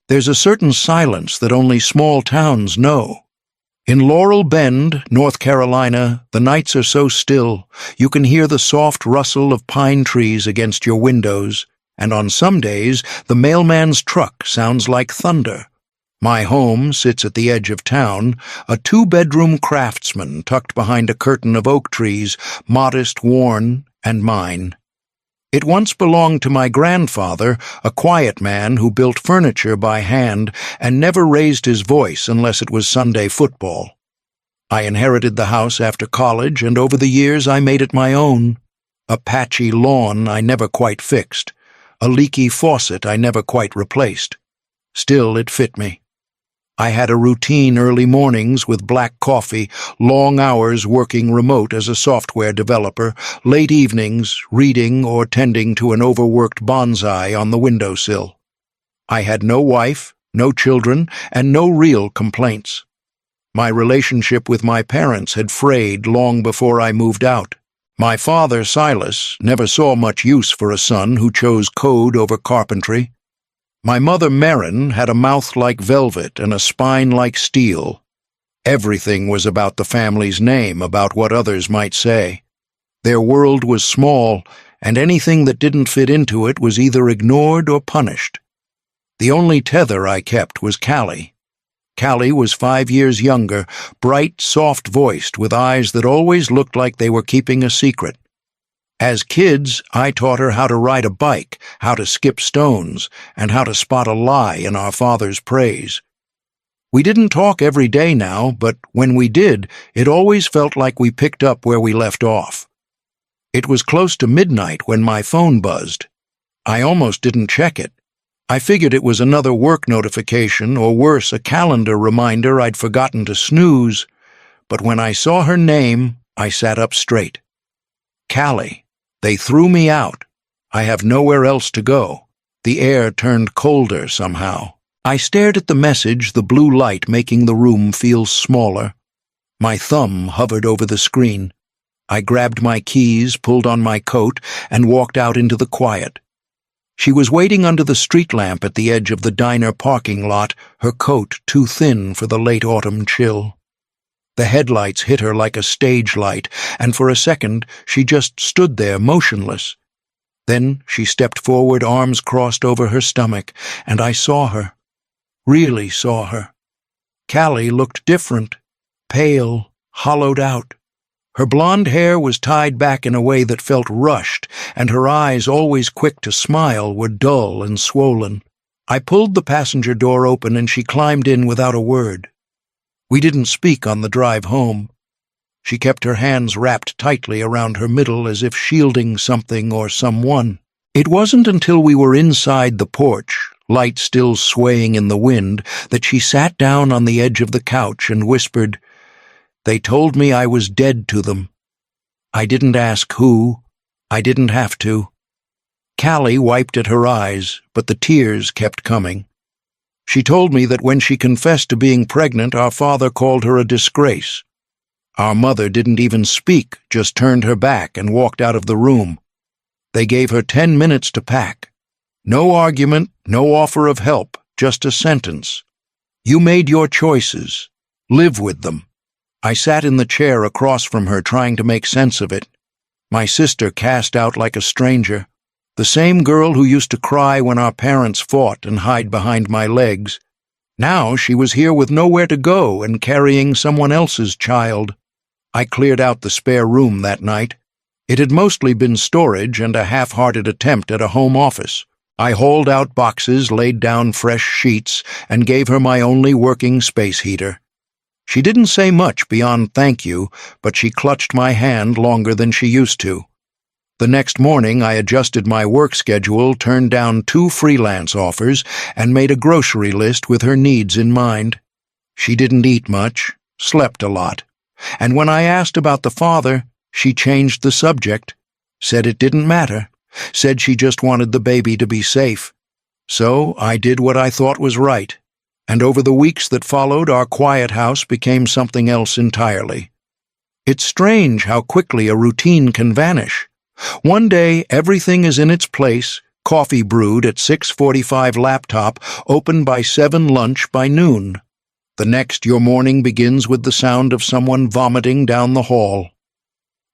There's a certain silence that only small towns know. In Laurel Bend, North Carolina, the nights are so still, you can hear the soft rustle of pine trees against your windows, and on some days, the mailman's truck sounds like thunder. My home sits at the edge of town, a two-bedroom craftsman tucked behind a curtain of oak trees, modest, worn, and mine. It once belonged to my grandfather, a quiet man who built furniture by hand and never raised his voice unless it was Sunday football. I inherited the house after college, and over the years I made it my own. A patchy lawn I never quite fixed, a leaky faucet I never quite replaced. Still, it fit me. I had a routine early mornings with black coffee, long hours working remote as a software developer, late evenings reading or tending to an overworked bonsai on the windowsill. I had no wife, no children, and no real complaints. My relationship with my parents had frayed long before I moved out. My father, Silas, never saw much use for a son who chose code over carpentry. My mother, Marin, had a mouth like velvet and a spine like steel. Everything was about the family's name, about what others might say. Their world was small, and anything that didn't fit into it was either ignored or punished. The only tether I kept was Callie. Callie was 5 years younger, bright, soft-voiced, with eyes that always looked like they were keeping a secret. As kids, I taught her how to ride a bike, how to skip stones, and how to spot a lie in our father's praise. We didn't talk every day now, but when we did, it always felt like we picked up where we left off. It was close to midnight when my phone buzzed. I almost didn't check it. I figured it was another work notification, or worse, a calendar reminder I'd forgotten to snooze. But when I saw her name, I sat up straight. Callie. They threw me out. I have nowhere else to go. The air turned colder somehow. I stared at the message, the blue light making the room feel smaller. My thumb hovered over the screen. I grabbed my keys, pulled on my coat, and walked out into the quiet. She was waiting under the street lamp at the edge of the diner parking lot, her coat too thin for the late autumn chill. The headlights hit her like a stage light, and for a second she just stood there motionless. Then she stepped forward, arms crossed over her stomach, and I saw her. Really saw her. Callie looked different, pale, hollowed out. Her blonde hair was tied back in a way that felt rushed, and her eyes, always quick to smile, were dull and swollen. I pulled the passenger door open and she climbed in without a word. We didn't speak on the drive home. She kept her hands wrapped tightly around her middle as if shielding something or someone. It wasn't until we were inside the porch, light still swaying in the wind, that she sat down on the edge of the couch and whispered, "They told me I was dead to them. I didn't ask who. I didn't have to." Callie wiped at her eyes, but the tears kept coming. She told me that when she confessed to being pregnant, our father called her a disgrace. Our mother didn't even speak, just turned her back and walked out of the room. They gave her 10 minutes to pack. No argument, no offer of help, just a sentence. "You made your choices. Live with them." I sat in the chair across from her trying to make sense of it. My sister cast out like a stranger. The same girl who used to cry when our parents fought and hide behind my legs. Now she was here with nowhere to go and carrying someone else's child. I cleared out the spare room that night. It had mostly been storage and a half-hearted attempt at a home office. I hauled out boxes, laid down fresh sheets, and gave her my only working space heater. She didn't say much beyond thank you, but she clutched my hand longer than she used to. The next morning I adjusted my work schedule, turned down 2 freelance offers, and made a grocery list with her needs in mind. She didn't eat much, slept a lot, and when I asked about the father, she changed the subject, said it didn't matter, said she just wanted the baby to be safe. So I did what I thought was right, and over the weeks that followed, our quiet house became something else entirely. It's strange how quickly a routine can vanish. One day, everything is in its place, Coffee brewed at 6:45 laptop, open by 7 lunch by noon. The next, your morning begins with the sound of someone vomiting down the hall.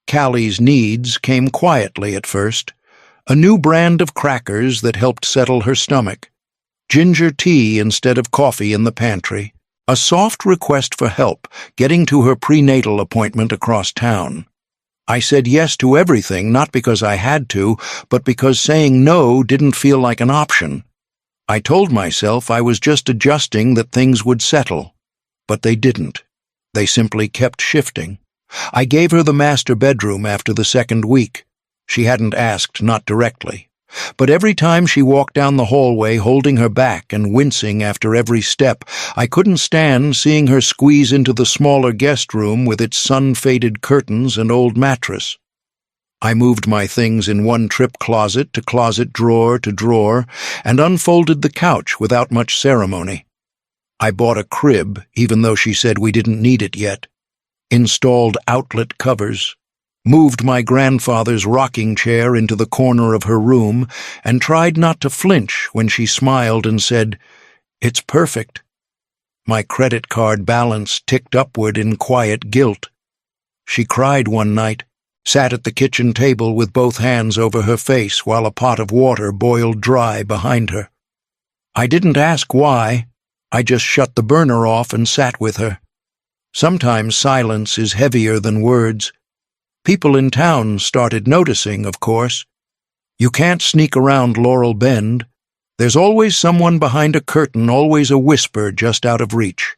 Callie's needs came quietly at first. A new brand of crackers that helped settle her stomach. Ginger tea instead of coffee in the pantry. A soft request for help getting to her prenatal appointment across town. I said yes to everything, not because I had to, but because saying no didn't feel like an option. I told myself I was just adjusting, that things would settle. But they didn't. They simply kept shifting. I gave her the master bedroom after the second week. She hadn't asked, not directly. But every time she walked down the hallway holding her back and wincing after every step, I couldn't stand seeing her squeeze into the smaller guest room with its sun-faded curtains and old mattress. I moved my things in one trip closet to closet, drawer to drawer, and unfolded the couch without much ceremony. I bought a crib, even though she said we didn't need it yet. Installed outlet covers. Moved my grandfather's rocking chair into the corner of her room, and tried not to flinch when she smiled and said, "It's perfect." My credit card balance ticked upward in quiet guilt. She cried one night, sat at the kitchen table with both hands over her face while a pot of water boiled dry behind her. I didn't ask why. I just shut the burner off and sat with her. Sometimes silence is heavier than words. People in town started noticing, of course. You can't sneak around Laurel Bend. There's always someone behind a curtain, always a whisper just out of reach.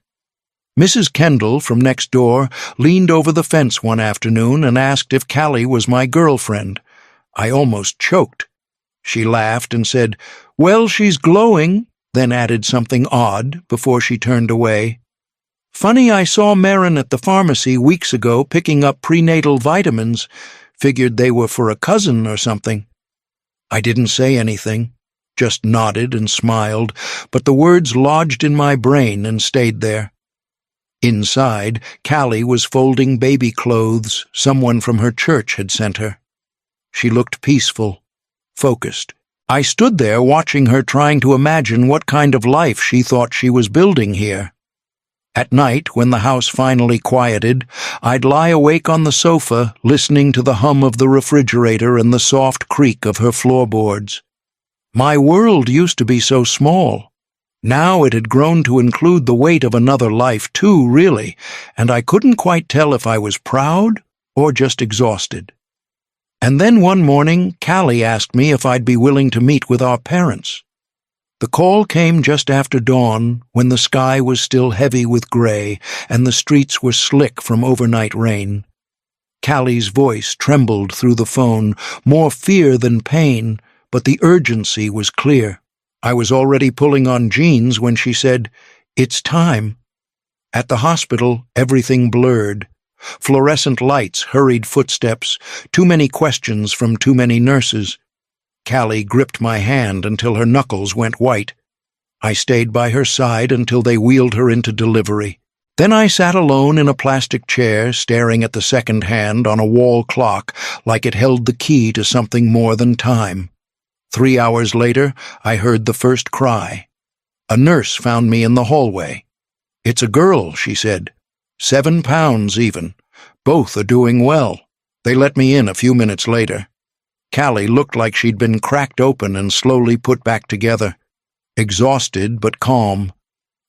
Mrs. Kendall from next door leaned over the fence one afternoon and asked if Callie was my girlfriend. I almost choked. She laughed and said, "Well, she's glowing," then added something odd before she turned away. "Funny, I saw Marin at the pharmacy weeks ago picking up prenatal vitamins. Figured they were for a cousin or something." I didn't say anything, just nodded and smiled, but the words lodged in my brain and stayed there. Inside, Callie was folding baby clothes someone from her church had sent her. She looked peaceful, focused. I stood there watching her, trying to imagine what kind of life she thought she was building here. At night, when the house finally quieted, I'd lie awake on the sofa, listening to the hum of the refrigerator and the soft creak of her floorboards. My world used to be so small. Now it had grown to include the weight of another life too, really, and I couldn't quite tell if I was proud or just exhausted. And then one morning, Callie asked me if I'd be willing to meet with our parents. The call came just after dawn, when the sky was still heavy with gray and the streets were slick from overnight rain. Callie's voice trembled through the phone, more fear than pain, but the urgency was clear. I was already pulling on jeans when she said, "It's time." At the hospital, everything blurred. Fluorescent lights, hurried footsteps, too many questions from too many nurses. Callie gripped my hand until her knuckles went white. I stayed by her side until they wheeled her into delivery. Then I sat alone in a plastic chair, staring at the second hand on a wall clock like it held the key to something more than time. 3 hours later, I heard the first cry. A nurse found me in the hallway. "It's a girl," she said. 7 pounds, even. Both are doing well. They let me in a few minutes later. Callie looked like she'd been cracked open and slowly put back together. Exhausted but calm.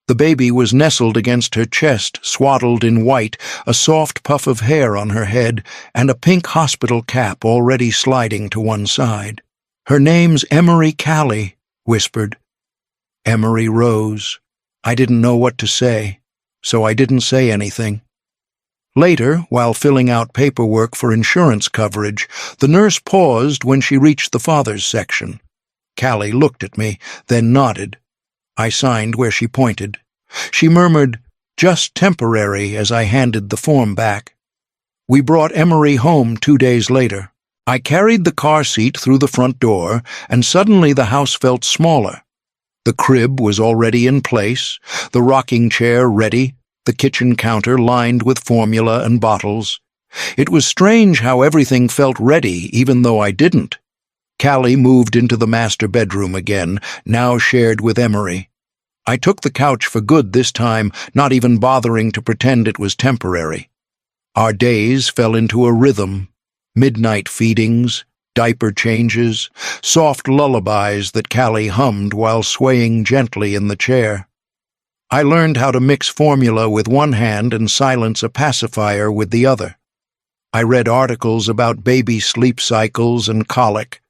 The baby was nestled against her chest, swaddled in white, a soft puff of hair on her head, and a pink hospital cap already sliding to one side. "Her name's Emery Callie," whispered. Emery rose. I didn't know what to say, so I didn't say anything. Later, while filling out paperwork for insurance coverage, the nurse paused when she reached the father's section. Callie looked at me, then nodded. I signed where she pointed. She murmured, "Just temporary," as I handed the form back. We brought Emery home 2 days later. I carried the car seat through the front door, and suddenly the house felt smaller. The crib was already in place, the rocking chair ready, the kitchen counter lined with formula and bottles. It was strange how everything felt ready even though I didn't. Callie moved into the master bedroom again, now shared with Emery. I took the couch for good this time, not even bothering to pretend it was temporary. Our days fell into a rhythm: midnight feedings, diaper changes, soft lullabies that Callie hummed while swaying gently in the chair. I learned how to mix formula with one hand and silence a pacifier with the other. I read articles about baby sleep cycles and colic.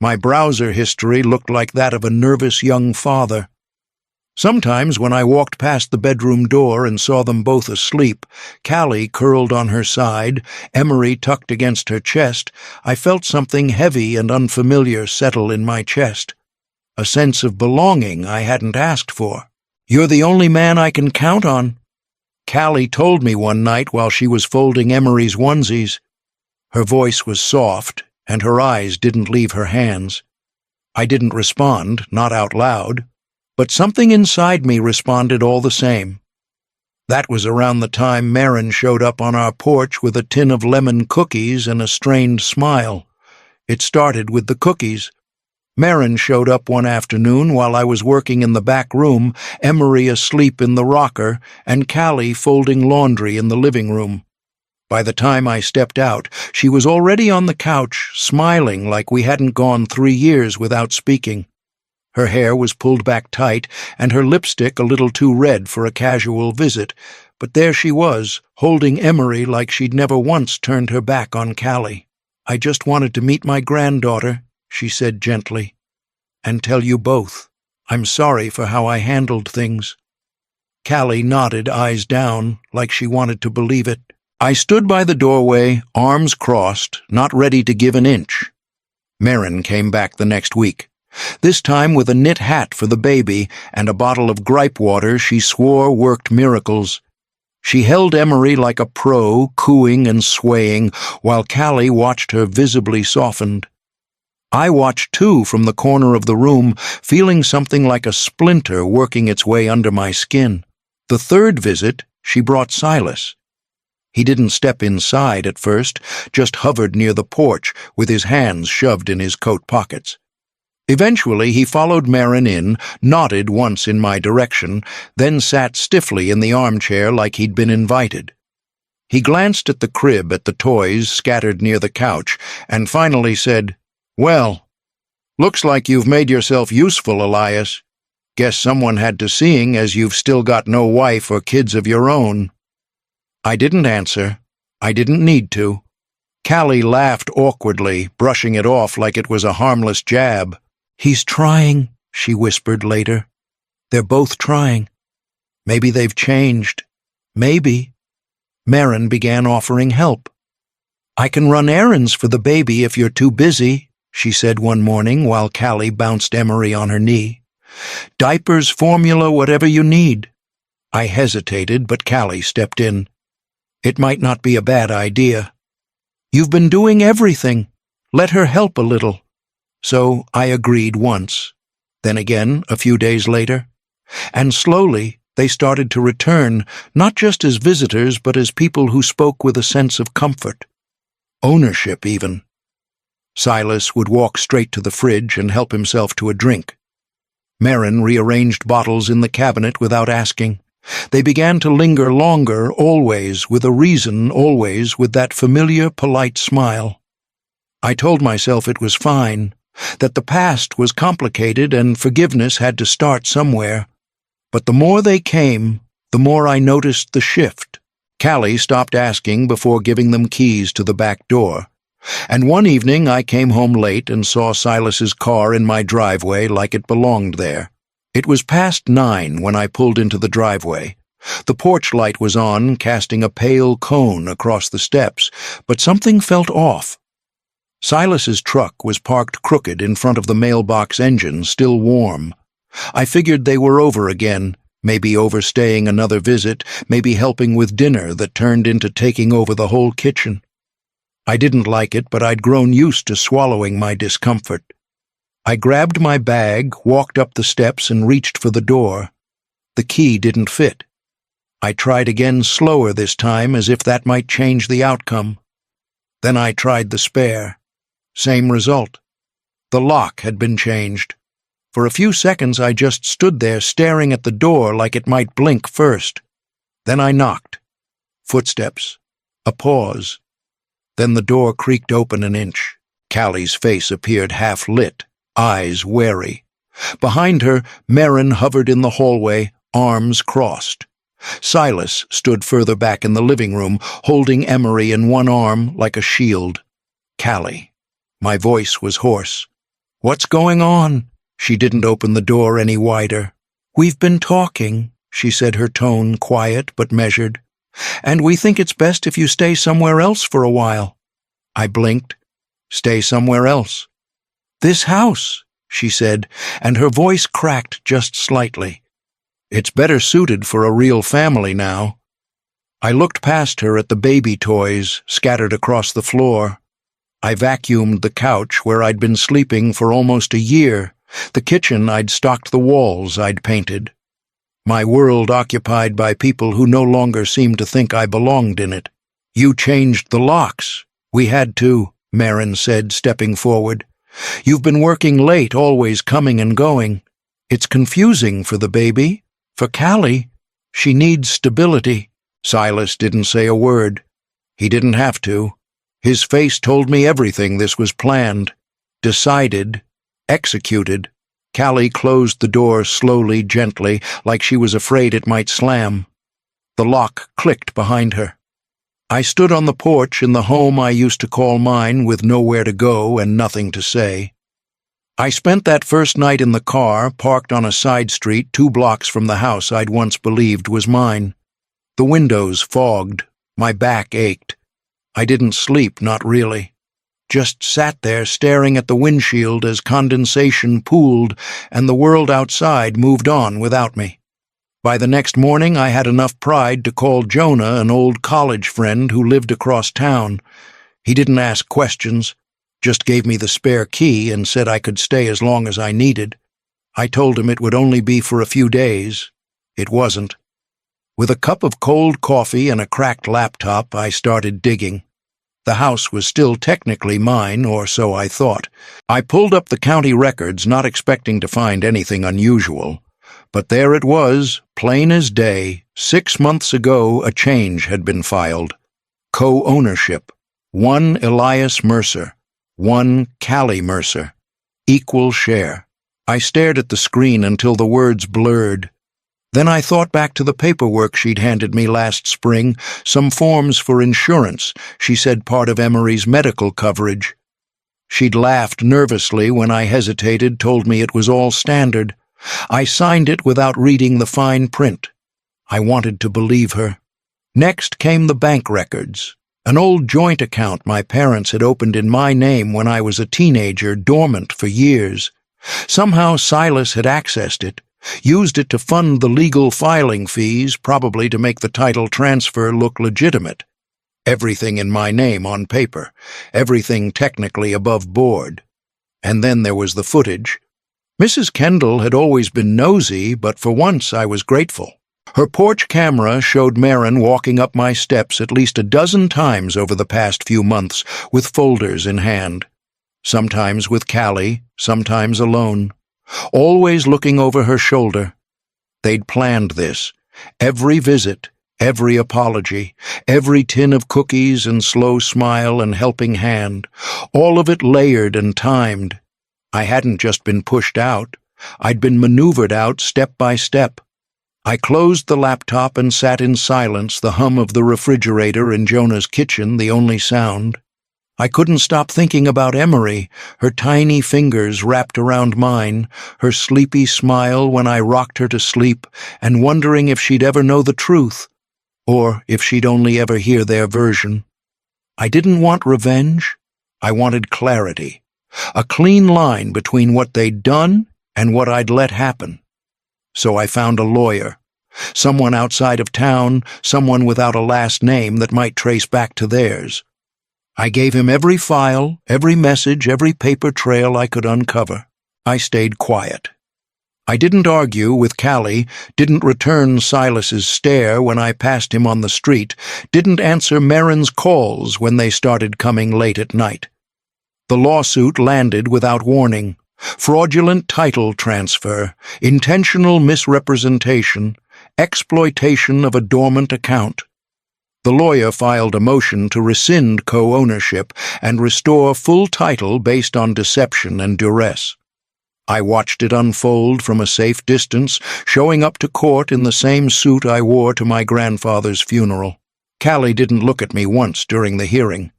My browser history looked like that of a nervous young father. Sometimes when I walked past the bedroom door and saw them both asleep, Callie curled on her side, Emery tucked against her chest, I felt something heavy and unfamiliar settle in my chest. A sense of belonging I hadn't asked for. "You're the only man I can count on," Callie told me one night while she was folding Emery's onesies. Her voice was soft, and her eyes didn't leave her hands. I didn't respond, not out loud, but something inside me responded all the same. That was around the time Marin showed up on our porch with a tin of lemon cookies and a strained smile. It started with the cookies. Marin showed up one afternoon while I was working in the back room, Emery asleep in the rocker, and Callie folding laundry in the living room. By the time I stepped out, she was already on the couch, smiling like we hadn't gone 3 years without speaking. Her hair was pulled back tight, and her lipstick a little too red for a casual visit, but there she was, holding Emery like she'd never once turned her back on Callie. "I just wanted to meet my granddaughter," she said gently, "and tell you both. I'm sorry for how I handled things." Callie nodded, eyes down, like she wanted to believe it. I stood by the doorway, arms crossed, not ready to give an inch. Marin came back the next week, this time with a knit hat for the baby and a bottle of gripe water she swore worked miracles. She held Emery like a pro, cooing and swaying, while Callie watched her visibly softened. I watched too from the corner of the room, feeling something like a splinter working its way under my skin. The third visit, she brought Silas. He didn't step inside at first, just hovered near the porch with his hands shoved in his coat pockets. Eventually he followed Marin in, nodded once in my direction, then sat stiffly in the armchair like he'd been invited. He glanced at the crib, at the toys scattered near the couch, and finally said, "Well, looks like you've made yourself useful, Elias. Guess someone had to seeing as you've still got no wife or kids of your own." I didn't answer. I didn't need to. Callie laughed awkwardly, brushing it off like it was a harmless jab. "He's trying," she whispered later. "They're both trying. Maybe they've changed. Maybe." Marin began offering help. "I can run errands for the baby if you're too busy," she said one morning while Callie bounced Emery on her knee. "Diapers, formula, whatever you need." I hesitated, but Callie stepped in. "It might not be a bad idea. You've been doing everything. Let her help a little." So I agreed once, then again a few days later, and slowly they started to return, not just as visitors but as people who spoke with a sense of comfort. Ownership, even. Silas would walk straight to the fridge and help himself to a drink. Marin rearranged bottles in the cabinet without asking. They began to linger longer, always with a reason, always with that familiar, polite smile. I told myself it was fine, that the past was complicated and forgiveness had to start somewhere. But the more they came, the more I noticed the shift. Callie stopped asking before giving them keys to the back door. And one evening I came home late and saw Silas's car in my driveway like it belonged there. It was past 9 when I pulled into the driveway. The porch light was on, casting a pale cone across the steps, but something felt off. Silas's truck was parked crooked in front of the mailbox engine, still warm. I figured they were over again, maybe overstaying another visit, maybe helping with dinner that turned into taking over the whole kitchen. I didn't like it, but I'd grown used to swallowing my discomfort. I grabbed my bag, walked up the steps, and reached for the door. The key didn't fit. I tried again slower this time, as if that might change the outcome. Then I tried the spare. Same result. The lock had been changed. For a few seconds I just stood there staring at the door like it might blink first. Then I knocked. Footsteps. A pause. Then the door creaked open an inch. Callie's face appeared half-lit, eyes wary. Behind her, Merrin hovered in the hallway, arms crossed. Silas stood further back in the living room, holding Emery in one arm like a shield. Callie. My voice was hoarse. "What's going on?" She didn't open the door any wider. "We've been talking," she said, her tone quiet but measured. "And we think it's best if you stay somewhere else for a while." I blinked. "Stay somewhere else?" "This house," she said, and her voice cracked just slightly. "It's better suited for a real family now." I looked past her at the baby toys scattered across the floor. I vacuumed the couch where I'd been sleeping for almost a year. The kitchen I'd stocked the walls I'd painted. My world occupied by people who no longer seemed to think I belonged in it. "You changed the locks." "We had to," Merrin said, stepping forward. "You've been working late, always coming and going. It's confusing for the baby. For Callie, she needs stability." Silas didn't say a word. He didn't have to. His face told me everything. This was planned, decided, executed. Callie closed the door slowly, gently, like she was afraid it might slam. The lock clicked behind her. I stood on the porch in the home I used to call mine, with nowhere to go and nothing to say. I spent that first night in the car, parked on a side street 2 blocks from the house I'd once believed was mine. The windows fogged. My back ached. I didn't sleep, not really. Just sat there staring at the windshield as condensation pooled and the world outside moved on without me. By the next morning I had enough pride to call Jonah, an old college friend who lived across town. He didn't ask questions, just gave me the spare key and said I could stay as long as I needed. I told him it would only be for a few days. It wasn't. With a cup of cold coffee and a cracked laptop, I started digging. The house was still technically mine, or so I thought. I pulled up the county records, not expecting to find anything unusual. But there it was, plain as day. 6 months ago, a change had been filed. Co-ownership. 1 Elias Mercer. 1 Callie Mercer. Equal share. I stared at the screen until the words blurred. Then I thought back to the paperwork she'd handed me last spring, some forms for insurance, she said part of Emery's medical coverage. She'd laughed nervously when I hesitated, told me it was all standard. I signed it without reading the fine print. I wanted to believe her. Next came the bank records. An old joint account my parents had opened in my name when I was a teenager, dormant for years. Somehow Silas had accessed it. Used it to fund the legal filing fees, probably to make the title transfer look legitimate. Everything in my name on paper, everything technically above board. And then there was the footage. Mrs. Kendall had always been nosy, but for once I was grateful. Her porch camera showed Merrin walking up my steps at least a dozen times over the past few months, with folders in hand. Sometimes with Callie, sometimes alone. Always looking over her shoulder. They'd planned this. Every visit, every apology, every tin of cookies and slow smile and helping hand, all of it layered and timed. I hadn't just been pushed out. I'd been maneuvered out step by step. I closed the laptop and sat in silence, the hum of the refrigerator in Jonah's kitchen the only sound. I couldn't stop thinking about Emery, her tiny fingers wrapped around mine, her sleepy smile when I rocked her to sleep, and wondering if she'd ever know the truth, or if she'd only ever hear their version. I didn't want revenge. I wanted clarity, a clean line between what they'd done and what I'd let happen. So I found a lawyer, someone outside of town, someone without a last name that might trace back to theirs. I gave him every file, every message, every paper trail I could uncover. I stayed quiet. I didn't argue with Callie, didn't return Silas's stare when I passed him on the street, didn't answer Merrin's calls when they started coming late at night. The lawsuit landed without warning. Fraudulent title transfer, intentional misrepresentation, exploitation of a dormant account. The lawyer filed a motion to rescind co-ownership and restore full title based on deception and duress. I watched it unfold from a safe distance, showing up to court in the same suit I wore to my grandfather's funeral. Callie didn't look at me once during the hearing.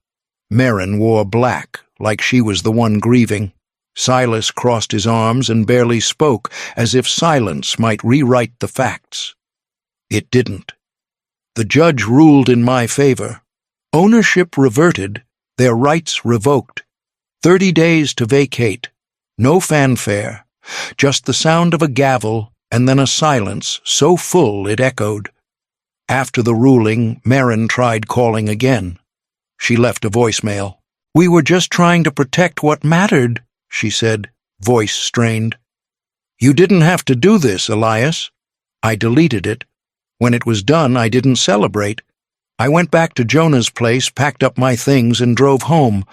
Marin wore black, like she was the one grieving. Silas crossed his arms and barely spoke, as if silence might rewrite the facts. It didn't. The judge ruled in my favor. Ownership reverted, their rights revoked. 30 days to vacate. No fanfare, just the sound of a gavel and then a silence so full it echoed. After the ruling, Marin tried calling again. She left a voicemail. "We were just trying to protect what mattered," she said, voice strained. "You didn't have to do this, Elias." I deleted it. When it was done, I didn't celebrate. I went back to Jonah's place, packed up my things, and drove home,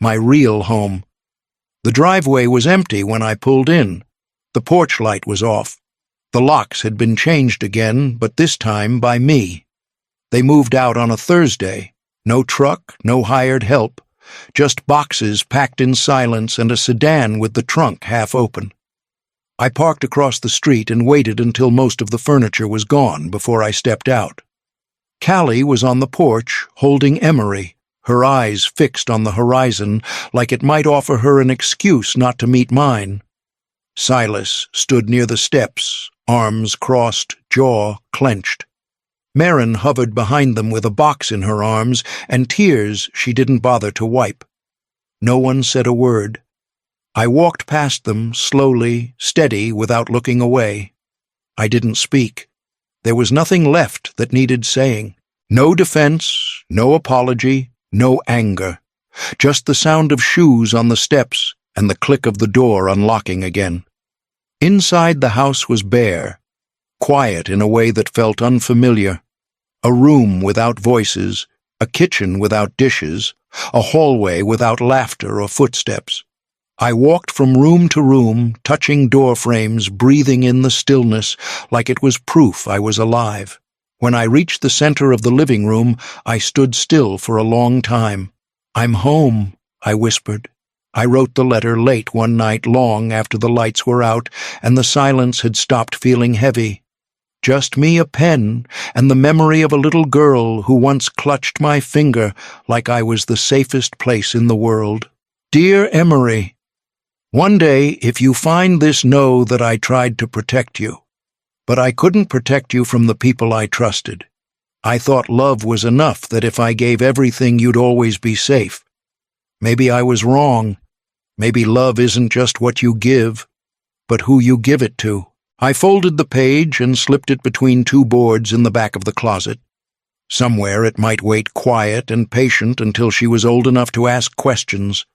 my real home. The driveway was empty when I pulled in. The porch light was off. The locks had been changed again, but this time by me. They moved out on a Thursday. No truck, no hired help. Just boxes packed in silence and a sedan with the trunk half open. I parked across the street and waited until most of the furniture was gone before I stepped out. Callie was on the porch, holding Emery, her eyes fixed on the horizon, like it might offer her an excuse not to meet mine. Silas stood near the steps, arms crossed, jaw clenched. Marin hovered behind them with a box in her arms and tears she didn't bother to wipe. No one said a word. I walked past them, slowly, steady, without looking away. I didn't speak. There was nothing left that needed saying. No defense, no apology, no anger. Just the sound of shoes on the steps and the click of the door unlocking again. Inside the house was bare, quiet in a way that felt unfamiliar. A room without voices, a kitchen without dishes, a hallway without laughter or footsteps. I walked from room to room, touching door frames, breathing in the stillness like it was proof I was alive. When I reached the center of the living room, I stood still for a long time. "I'm home," I whispered. I wrote the letter late one night, long after the lights were out and the silence had stopped feeling heavy. Just me, a pen, and the memory of a little girl who once clutched my finger like I was the safest place in the world. Dear Emery, one day, if you find this, know that I tried to protect you. But I couldn't protect you from the people I trusted. I thought love was enough, that if I gave everything you'd always be safe. Maybe I was wrong. Maybe love isn't just what you give, but who you give it to. I folded the page and slipped it between two boards in the back of the closet. Somewhere it might wait quiet and patient until she was old enough to ask questions,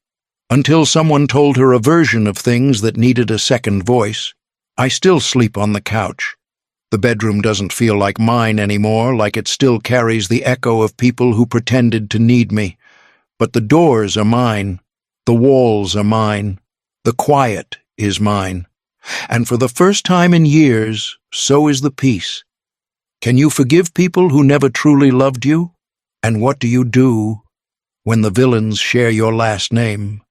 until someone told her a version of things that needed a second voice. I still sleep on the couch. The bedroom doesn't feel like mine anymore, like it still carries the echo of people who pretended to need me. But the doors are mine. The walls are mine. The quiet is mine. And for the first time in years, so is the peace. Can you forgive people who never truly loved you? And what do you do when the villains share your last name?